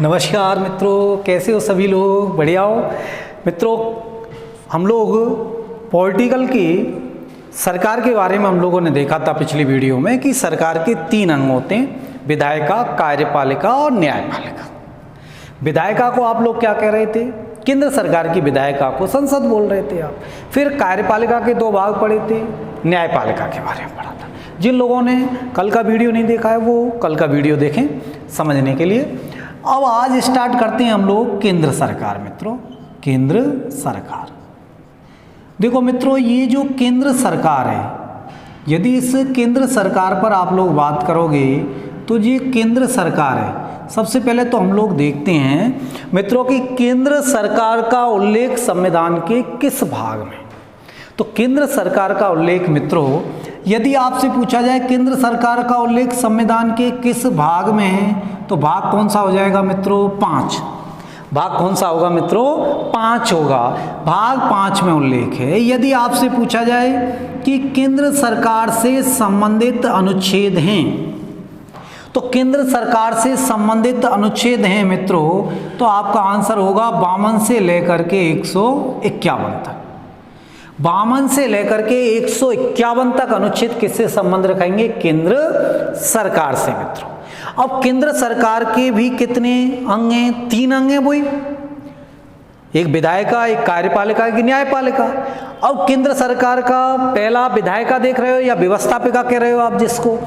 नमस्कार मित्रों, कैसे हो सभी लोग? बढ़िया हो मित्रों। हम लोग पॉलिटिकल की सरकार के बारे में हम लोगों ने देखा था पिछली वीडियो में कि सरकार के 3 अंग होते हैं, विधायिका, कार्यपालिका और न्यायपालिका। विधायिका को आप लोग क्या कह रहे थे? केंद्र सरकार की विधायिका को संसद बोल रहे थे आप। फिर कार्यपालिका के 2 भाग पढ़े थे, न्यायपालिका के बारे में पढ़ा था। जिन लोगों ने कल का वीडियो नहीं देखा है वो कल का वीडियो देखें समझने के लिए। अब आज स्टार्ट करते हैं हम लोग केंद्र सरकार। मित्रों, केंद्र सरकार, देखो मित्रों, ये जो केंद्र सरकार है, यदि इस केंद्र सरकार पर आप लोग बात करोगे तो ये केंद्र सरकार है। सबसे पहले तो हम लोग देखते हैं मित्रों कि केंद्र सरकार का उल्लेख संविधान के किस भाग में। तो केंद्र सरकार का उल्लेख मित्रों, यदि आपसे पूछा जाए केंद्र सरकार का उल्लेख संविधान के किस भाग में है, तो भाग कौन सा हो जाएगा मित्रों? 5। भाग कौन सा होगा मित्रों? 5 होगा। भाग 5 में उल्लेख है। यदि आपसे पूछा जाए कि केंद्र सरकार से संबंधित अनुच्छेद हैं, तो केंद्र सरकार से संबंधित अनुच्छेद हैं मित्रों, तो आपका आंसर होगा 52 से लेकर के 151 तक। 52 से लेकर के 151 तक अनुच्छेद किससे संबंध रखेंगे? केंद्र सरकार से मित्रों। अब केंद्र सरकार के भी कितने अंग हैं? 3 अंग हैं वही, एक विधायिका, एक कार्यपालिका, एक न्यायपालिका। अब केंद्र सरकार का पहला विधायिका देख रहे हो या व्यवस्थापिका कह रहे हो आप जिसको।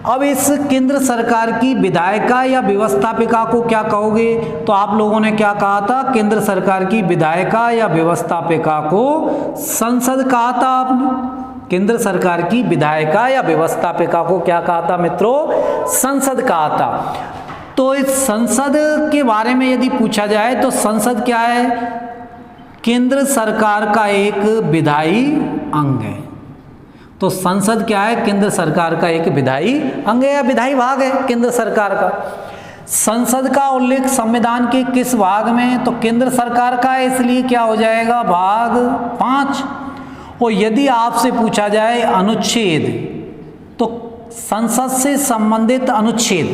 अब इस केंद्र सरकार की विधायिका या व्यवस्थापिका को क्या कहोगे? तो आप लोगों ने क्या कहा था? केंद्र सरकार की विधायिका या व्यवस्थापिका को संसद कहा था आपने। केंद्र सरकार की विधायिका या व्यवस्थापिका को क्या कहा था मित्रों? संसद कहा था। तो इस संसद के बारे में यदि पूछा जाए तो संसद क्या है? केंद्र सरकार का एक विधायी अंग है। तो संसद क्या है? केंद्र सरकार का एक विधायी अंग है या विधायी भाग है केंद्र सरकार का। संसद का उल्लेख संविधान के किस भाग में? तो केंद्र सरकार का है, इसलिए क्या हो जाएगा? भाग 5। और यदि आपसे पूछा जाए अनुच्छेद, तो संसद से संबंधित अनुच्छेद,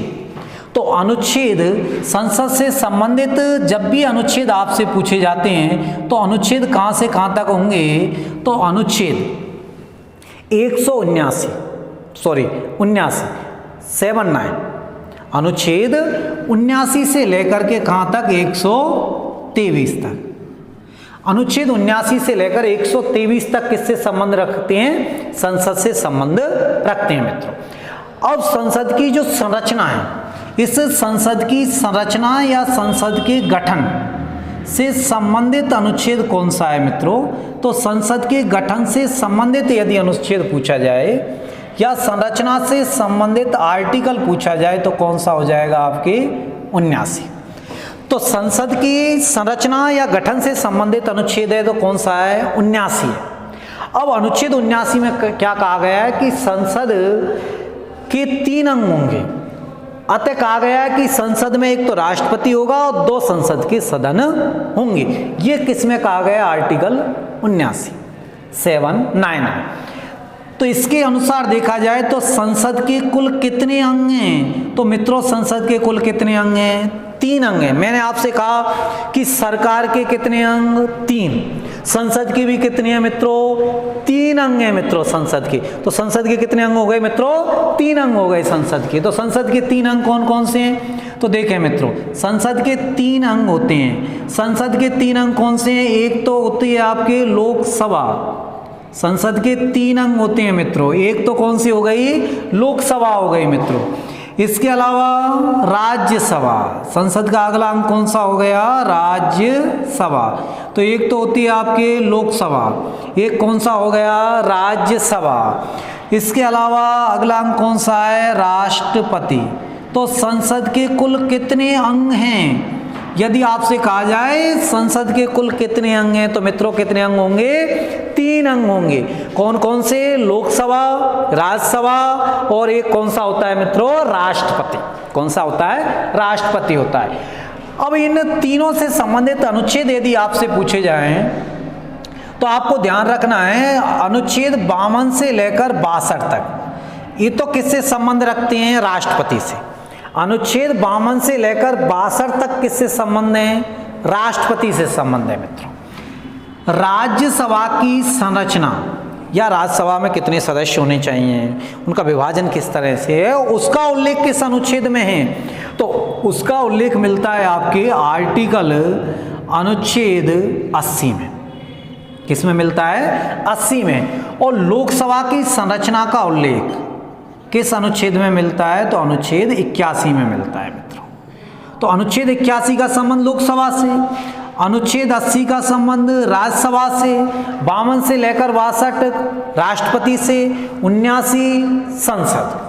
तो अनुच्छेद संसद से संबंधित जब भी अनुच्छेद आपसे पूछे जाते हैं तो अनुच्छेद कहाँ से कहाँ तक होंगे? तो अनुच्छेद 79 अनुच्छेद 79 से लेकर के कहाँ तक? 123 तक। अनुच्छेद 79 से लेकर 123 तक किससे संबंध रखते हैं? संसद से संबंध रखते हैं मित्रों। अब संसद की जो संरचना है, इस संसद की संरचना या संसद के गठन से संबंधित अनुच्छेद कौन सा है मित्रों? तो संसद के गठन से संबंधित यदि अनुच्छेद पूछा जाए या संरचना से संबंधित आर्टिकल पूछा जाए तो कौन सा हो जाएगा? आपके 79। तो संसद की संरचना या गठन से संबंधित अनुच्छेद है तो कौन सा है? 79 है। अब अनुच्छेद 79 में क्या कहा गया है कि संसद के 3 अंग होंगे। अतः कहा गया है कि संसद में एक तो राष्ट्रपति होगा और 2 संसद के सदन होंगे। ये किसमें कहा गया? आर्टिकल 79 तो इसके अनुसार देखा जाए तो संसद के कुल कितने अंग हैं? तो मित्रों, संसद के कुल कितने अंग हैं? 3 अंग हैं। मैंने आपसे कहा कि सरकार के कितने अंग? 3। संसद की भी कितनी है मित्रों? 3 अंग हैं मित्रों संसद के। तो संसद के कितने अंग हो गए मित्रों? 3 अंग हो गए संसद के। तो संसद के 3 अंग कौन कौन से हैं? तो देखें मित्रों, संसद के 3 अंग होते हैं। संसद के 3 अंग कौन से हैं? एक तो होती है आपके लोकसभा। संसद के 3 अंग होते हैं मित्रों। एक तो कौन सी हो गई? लोकसभा हो गई मित्रों। इसके अलावा राज्यसभा, संसद का अगला अंग कौन सा हो गया? राज्यसभा। तो एक तो होती है आपके लोकसभा, एक कौन सा हो गया? राज्यसभा। इसके अलावा अगला अंग कौन सा है? राष्ट्रपति। तो संसद के कुल कितने अंग हैं? यदि आपसे कहा जाए संसद के कुल कितने अंग हैं तो मित्रों कितने अंग होंगे? 3 अंग होंगे। कौन कौन से? लोकसभा, राज्यसभा और एक कौन सा होता है मित्रों? राष्ट्रपति। कौन सा होता है? राष्ट्रपति होता है। अब इन तीनों से संबंधित अनुच्छेद यदि आपसे पूछे जाएं तो आपको ध्यान रखना है अनुच्छेद 52 से लेकर 62 तक ये तो किससे संबंध रखते हैं? राष्ट्रपति से। अनुच्छेद 52 से लेकर 62 तक किससे संबंध है? राष्ट्रपति से संबंध है मित्रों। राज्यसभा की संरचना या राज्यसभा में कितने सदस्य होने चाहिए, उनका विभाजन किस तरह से है, उसका उल्लेख किस अनुच्छेद में है? तो उसका उल्लेख मिलता है आपके आर्टिकल अनुच्छेद 80 में। किस में मिलता है? 80 में। और लोकसभा की संरचना का उल्लेख किस अनुच्छेद में मिलता है? तो अनुच्छेद 81 में मिलता है मित्रों। तो अनुच्छेद 81 का संबंध लोकसभा से, अनुच्छेद 80 का संबंध राज्यसभा से, 52 से लेकर 62 राष्ट्रपति से, 79 संसद।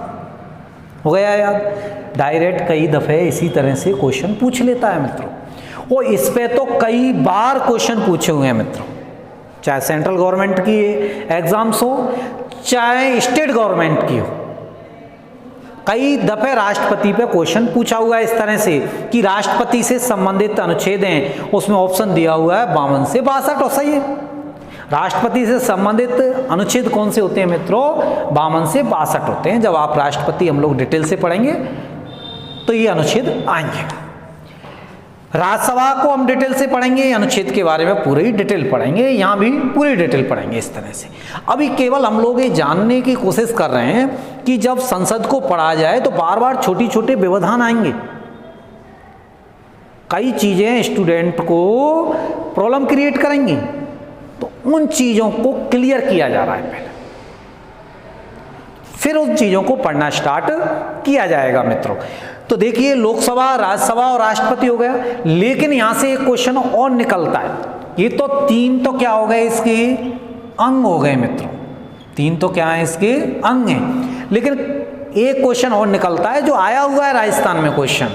हो गया याद? डायरेक्ट कई दफे इसी तरह से क्वेश्चन पूछ लेता है मित्रों। और इस पे तो कई बार क्वेश्चन पूछे हुए हैं मित्रों, चाहे सेंट्रल गवर्नमेंट की एग्जाम्स हो चाहे स्टेट गवर्नमेंट की हो। कई दफे राष्ट्रपति पे क्वेश्चन पूछा हुआ है इस तरह से कि राष्ट्रपति से संबंधित अनुच्छेद हैं, उसमें ऑप्शन दिया हुआ है 52 से 62। और सही है, राष्ट्रपति से संबंधित अनुच्छेद कौन से होते हैं मित्रों? 52 से 62 होते हैं। जब आप राष्ट्रपति हम लोग डिटेल से पढ़ेंगे तो ये अनुच्छेद आएंगे। राज्यसभा को हम डिटेल से पढ़ेंगे, अनुच्छेद के बारे में पूरी डिटेल पढ़ेंगे, यहाँ भी पूरी डिटेल पढ़ेंगे इस तरह से। अभी केवल हम लोग ये जानने की कोशिश कर रहे हैं कि जब संसद को पढ़ा जाए तो बार बार छोटी छोटे व्यवधान आएंगे, कई चीजें स्टूडेंट को प्रॉब्लम क्रिएट करेंगी, तो उन चीजों को क्लियर किया जा रहा है पहले, फिर उन चीजों को पढ़ना स्टार्ट किया जाएगा मित्रों। तो देखिए, लोकसभा, राज्यसभा और राष्ट्रपति हो गया, लेकिन यहां से एक क्वेश्चन और निकलता है। ये तो तीन तो क्या हो गए? इसके अंग हो गए मित्रों। तीन तो क्या है? इसके अंग हैं। लेकिन एक क्वेश्चन और निकलता है जो आया हुआ है राजस्थान में क्वेश्चन,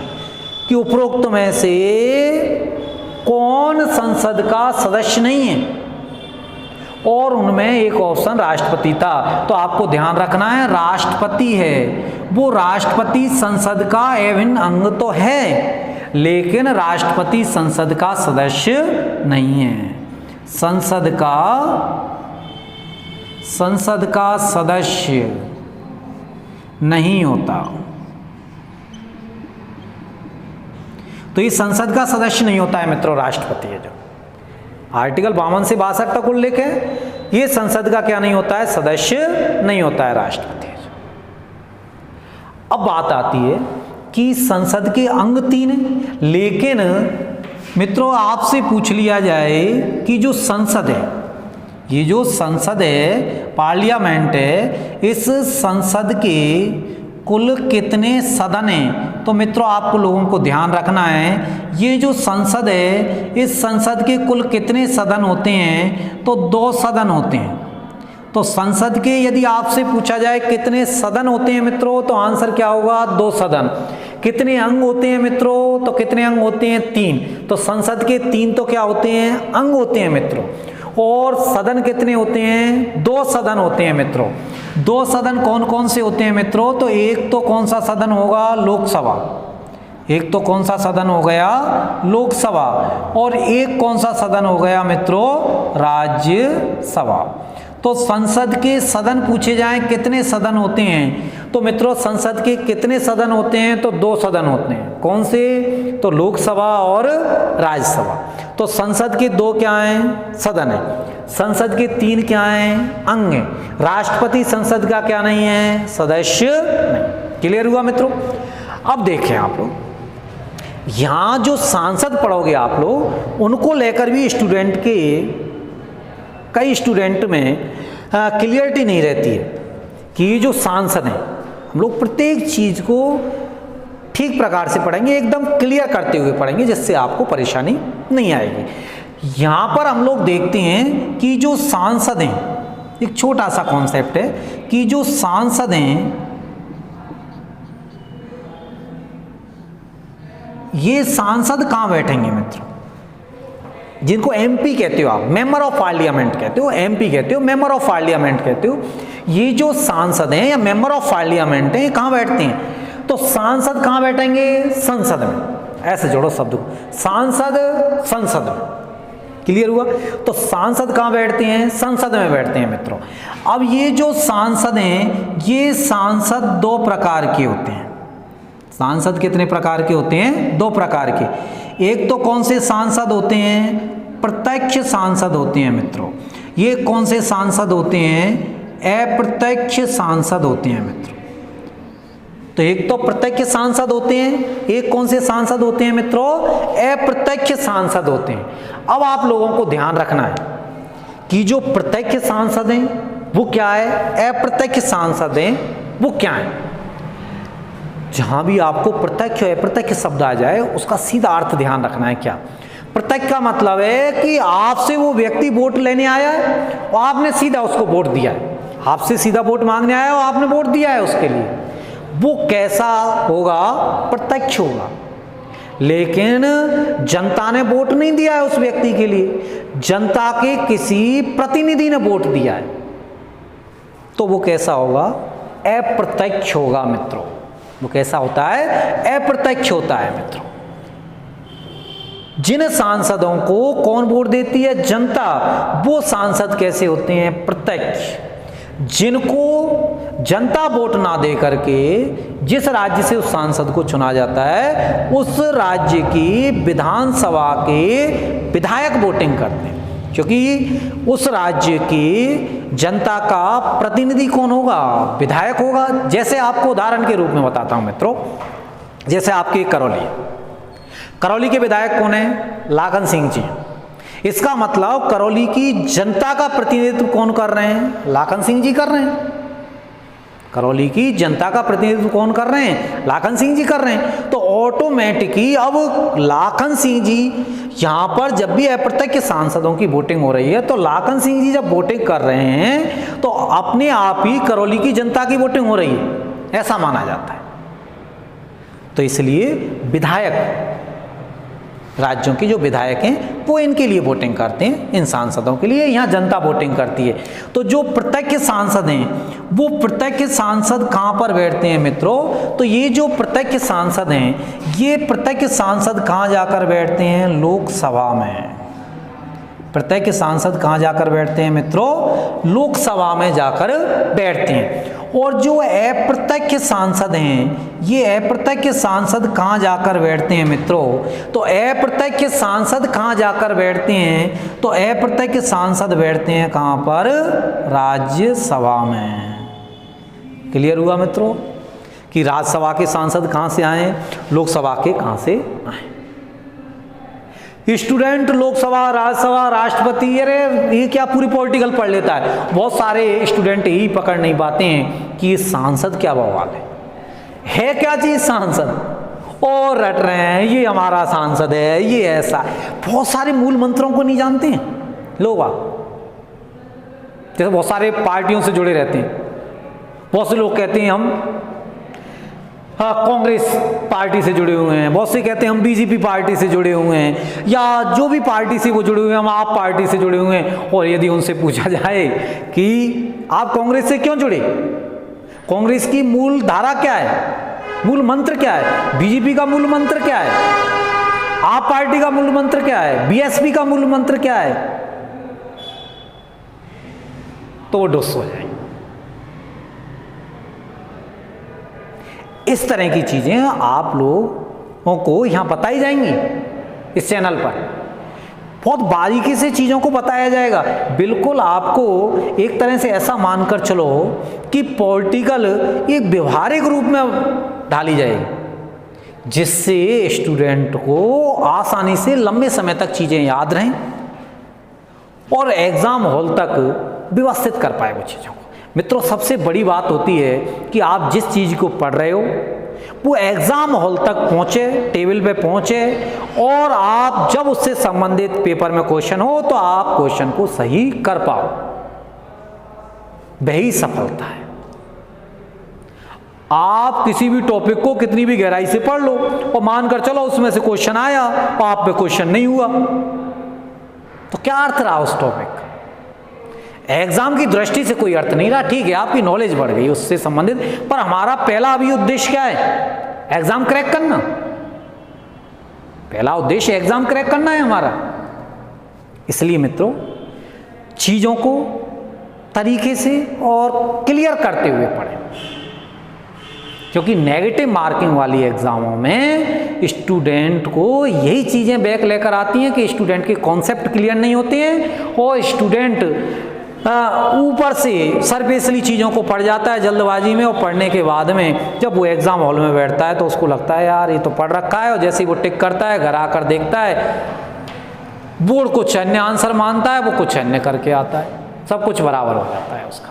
कि उपरोक्त में से कौन संसद का सदस्य नहीं है? और उनमें एक ऑप्शन राष्ट्रपति था। तो आपको ध्यान रखना है, राष्ट्रपति है वो राष्ट्रपति संसद का अभिन्न अंग तो है, लेकिन राष्ट्रपति संसद का सदस्य नहीं है। संसद का सदस्य नहीं होता। तो ये संसद का सदस्य नहीं होता है मित्रों, राष्ट्रपति है जो आर्टिकल 52 से 62 तक उल्लेख है, ये संसद का क्या नहीं होता है? सदस्य नहीं होता है राष्ट्रपति। अब बात आती है कि संसद के अंग 3 हैं, लेकिन मित्रों आपसे पूछ लिया जाए कि जो संसद है, ये जो संसद है, पार्लियामेंट है, इस संसद के कुल कितने सदन हैं? तो मित्रों आपको लोगों को ध्यान रखना है, ये जो संसद है, इस संसद के कुल कितने सदन होते हैं? तो 2 सदन होते हैं। तो संसद के यदि आपसे पूछा जाए कितने सदन होते हैं मित्रों, तो आंसर क्या होगा? 2 सदन। कितने अंग होते हैं मित्रों? तो कितने अंग होते हैं? 3। तो संसद के 3 तो क्या होते हैं? अंग होते हैं मित्रों। और सदन कितने होते हैं? 2 सदन होते हैं मित्रों। 2 सदन कौन कौन से होते हैं मित्रों? तो एक तो कौन सा सदन होगा? लोकसभा। एक तो कौन सा सदन हो गया? लोकसभा। और एक कौन सा सदन हो गया मित्रों? राज्यसभा। तो संसद के सदन पूछे जाएं कितने सदन होते हैं, तो मित्रों संसद के कितने सदन होते हैं? तो 2 सदन होते हैं। कौन से? तो लोकसभा और राज्यसभा। तो संसद के 2 क्या हैं? सदन है। संसद के 3 क्या हैं? अंग हैं। राष्ट्रपति संसद का क्या नहीं है? सदस्य नहीं। क्लियर हुआ मित्रों? अब देखें आप लोग, यहां जो सांसद पढ़ोगे आप लोग, उनको लेकर भी स्टूडेंट के, कई स्टूडेंट में क्लियरिटी नहीं रहती है कि ये जो सांसद हैं, हम लोग प्रत्येक चीज को ठीक प्रकार से पढ़ेंगे, एकदम क्लियर करते हुए पढ़ेंगे, जिससे आपको परेशानी नहीं आएगी। यहां पर हम लोग देखते हैं कि जो सांसद हैं, एक छोटा सा कॉन्सेप्ट है कि जो सांसद हैं, ये सांसद कहां बैठेंगे मित्रों? जिनको एमपी कहते हो आप, मेंबर ऑफ पार्लियामेंट कहते हो, एमपी कहते हो, मेंबर ऑफ पार्लियामेंट कहते हो। ये जो सांसद हैं या मेंबर ऑफ पार्लियामेंट हैं, ये कहां बैठते हैं? तो सांसद कहां बैठेंगे? संसद में। ऐसे जोड़ो शब्द को, सांसद संसद में। क्लियर हुआ? तो सांसद कहां बैठते हैं? संसद में बैठते हैं मित्रों। अब ये जो सांसद हैं, ये सांसद 2 प्रकार के होते हैं। सांसद कितने प्रकार के होते हैं? 2 प्रकार के। एक तो कौन से सांसद होते हैं? प्रत्यक्ष सांसद होते हैं मित्रों। ये कौन से सांसद होते हैं? अप्रत्यक्ष सांसद होते हैं मित्रों। तो एक तो प्रत्यक्ष सांसद होते हैं, एक कौन से सांसद होते हैं मित्रों? अप्रत्यक्ष सांसद होते हैं। अब आप लोगों को ध्यान रखना है कि जो प्रत्यक्ष सांसद हैं वो क्या है, अप्रत्यक्ष सांसद हैं वो क्या है। जहां भी आपको प्रत्यक्ष और अप्रत्यक्ष शब्द आ जाए उसका सीधा अर्थ ध्यान रखना है। क्या प्रत्यक्ष का मतलब है कि आपसे वो व्यक्ति वोट लेने आया है और आपने सीधा उसको वोट दिया है, आपसे सीधा वोट मांगने आया और आपने वोट दिया है उसके लिए, वो कैसा होगा? प्रत्यक्ष होगा। लेकिन जनता ने वोट नहीं दिया है उस व्यक्ति के लिए, जनता के किसी प्रतिनिधि ने वोट दिया है, तो वो कैसा होगा? अप्रत्यक्ष होगा मित्रों। वो कैसा होता है? अप्रत्यक्ष होता है मित्रों। जिन सांसदों को कौन वोट देती है? जनता। वो सांसद कैसे होते हैं? प्रत्यक्ष। जिनको जनता वोट ना दे करके जिस राज्य से उस सांसद को चुना जाता है उस राज्य की विधानसभा के विधायक वोटिंग करते हैं, क्योंकि उस राज्य की जनता का प्रतिनिधि कौन होगा? विधायक होगा। जैसे आपको उदाहरण के रूप में बताता हूं मित्रों, जैसे आपके करौली के विधायक कौन है? लाखन सिंह जी। इसका मतलब करौली की जनता का प्रतिनिधित्व कौन कर रहे हैं? लाखन सिंह जी कर रहे हैं। करौली की जनता का प्रतिनिधित्व कौन कर रहे हैं? लाखन सिंह जी कर रहे हैं। तो ऑटोमेटिकली अब लाखन सिंह जी यहाँ पर जब भी अप्रत्यक्ष सांसदों की वोटिंग हो रही है तो लाखन सिंह जी जब वोटिंग कर रहे हैं तो अपने आप ही करौली की जनता की वोटिंग हो रही है, ऐसा माना जाता है। तो इसलिए विधायक, राज्यों के जो विधायक हैं वो इनके लिए वोटिंग करते हैं, इन सांसदों के लिए यहाँ जनता वोटिंग करती है। तो जो प्रत्यक्ष सांसद हैं वो प्रत्यक्ष सांसद कहाँ पर बैठते हैं मित्रों? तो ये जो प्रत्यक्ष सांसद हैं ये प्रत्यक्ष सांसद कहाँ जाकर बैठते हैं? लोकसभा में। प्रत्यक्ष सांसद कहाँ जाकर बैठते हैं मित्रों? लोकसभा में जाकर बैठते हैं। और जो अप्रत्यक्ष सांसद हैं ये अप्रत्यक्ष सांसद कहाँ जाकर बैठते हैं मित्रों? तो अप्रत्यक्ष सांसद कहाँ जाकर बैठते हैं? तो अप्रत्यक्ष सांसद बैठते हैं कहाँ पर? राज्यसभा में। क्लियर हुआ मित्रों कि राज्यसभा के सांसद कहाँ से आए, लोकसभा के कहाँ से आए। स्टूडेंट लोकसभा, राज्यसभा, राष्ट्रपति, अरे ये क्या पूरी पॉलिटिकल पढ़ लेता है। बहुत सारे स्टूडेंट यही पकड़ नहीं पाते हैं कि ये सांसद क्या बवाल है क्या चीज सांसद, और रट रहे हैं ये हमारा सांसद है, ये ऐसा। बहुत सारे मूल मंत्रों को नहीं जानते हैं लोग। जैसे बहुत सारे पार्टियों से जुड़े रहते हैं, बहुत से लोग कहते हैं हम कांग्रेस पार्टी से जुड़े हुए हैं, बहुत से कहते हैं हम बीजेपी पार्टी से जुड़े हुए हैं, या जो भी पार्टी से वो जुड़े हुए हैं हम आप पार्टी से जुड़े हुए हैं। और यदि उनसे पूछा जाए कि आप कांग्रेस से क्यों जुड़े, कांग्रेस की मूल धारा क्या है, मूल मंत्र क्या है, बीजेपी का मूल मंत्र क्या है, आप पार्टी का मूल मंत्र क्या है, बीएसपी का मूल मंत्र क्या है, तो वो डुस हो जाएंगे। इस तरह की चीजें आप लोगों को यहां बताई जाएंगी इस चैनल पर, बहुत बारीकी से चीजों को बताया जाएगा। बिल्कुल आपको एक तरह से ऐसा मानकर चलो कि पॉलिटिकल एक व्यवहारिक रूप में ढाली जाएगी, जिससे स्टूडेंट को आसानी से लंबे समय तक चीजें याद रहें और एग्जाम हॉल तक व्यवस्थित कर पाए वो चीजों को। मित्रों, सबसे बड़ी बात होती है कि आप जिस चीज़ को पढ़ रहे हो वो एग्ज़ाम हॉल तक पहुँचे, टेबल पे पहुँचे, और आप जब उससे संबंधित पेपर में क्वेश्चन हो तो आप क्वेश्चन को सही कर पाओ, वही सफलता है। आप किसी भी टॉपिक को कितनी भी गहराई से पढ़ लो और मानकर चलो उसमें से क्वेश्चन आया और आप पे क्वेश्चन नहीं हुआ, तो क्या अर्थ रहा उस टॉपिक का? एग्जाम की दृष्टि से कोई अर्थ नहीं रहा। ठीक है, आपकी नॉलेज बढ़ गई उससे संबंधित, पर हमारा पहला अभी उद्देश्य क्या है? एग्जाम क्रैक करना। पहला उद्देश्य एग्जाम क्रैक करना है हमारा। इसलिए मित्रों, चीजों को तरीके से और क्लियर करते हुए पढ़ें। क्योंकि नेगेटिव मार्किंग वाली एग्जामों में स्टूडेंट को यही चीज़ें बैक लेकर आती हैं कि स्टूडेंट के कॉन्सेप्ट क्लियर नहीं होते हैं और स्टूडेंट ऊपर से सरफेसली चीज़ों को पढ़ जाता है जल्दबाजी में, और पढ़ने के बाद में जब वो एग्ज़ाम हॉल में बैठता है तो उसको लगता है यार ये तो पढ़ रखा है, और जैसे ही वो टिक करता है घर आकर देखता है बोर्ड कुछ अन्य आंसर मानता है, वो कुछ अन्य करके आता है, सब कुछ बराबर हो जाता है उसका।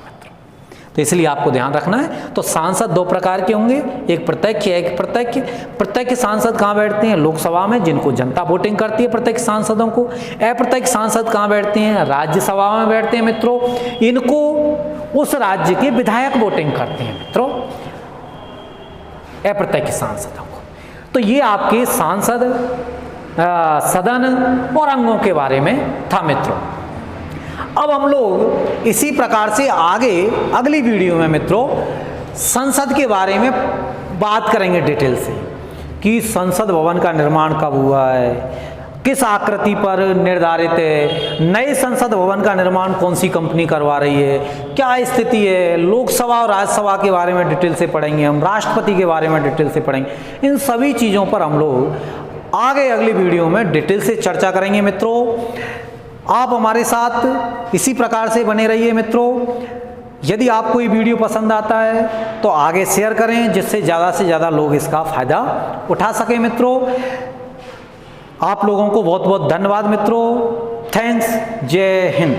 तो इसलिए आपको ध्यान रखना है। तो सांसद दो प्रकार के होंगे, एक प्रत्यक्ष एक प्रत्यक्ष। प्रत्यक्ष सांसद कहाँ बैठते हैं? लोकसभा में, जिनको जनता वोटिंग करती है प्रत्यक्ष सांसदों को। अप्रत्यक्ष सांसद कहाँ बैठते हैं? राज्यसभा में बैठते हैं मित्रों। इनको उस राज्य के विधायक वोटिंग करते हैं मित्रों, अप्रत्यक्ष सांसदों को। तो ये आपके सांसद, सदन और अंगों के बारे में था मित्रों। अब हम लोग इसी प्रकार से आगे अगली वीडियो में मित्रों संसद के बारे में बात करेंगे डिटेल से, कि संसद भवन का निर्माण कब हुआ है, किस आकृति पर निर्धारित है, नए संसद भवन का निर्माण कौन सी कंपनी करवा रही है, क्या स्थिति है, लोकसभा और राज्यसभा के बारे में डिटेल से पढ़ेंगे हम, राष्ट्रपति के बारे में डिटेल से पढ़ेंगे। इन सभी चीज़ों पर हम लोग आगे अगली वीडियो में डिटेल से चर्चा करेंगे मित्रों। आप हमारे साथ इसी प्रकार से बने रहिए मित्रों। यदि आपको ये वीडियो पसंद आता है तो आगे शेयर करें, जिससे ज़्यादा से ज़्यादा लोग इसका फ़ायदा उठा सकें मित्रों। आप लोगों को बहुत बहुत धन्यवाद मित्रों। थैंक्स। जय हिंद।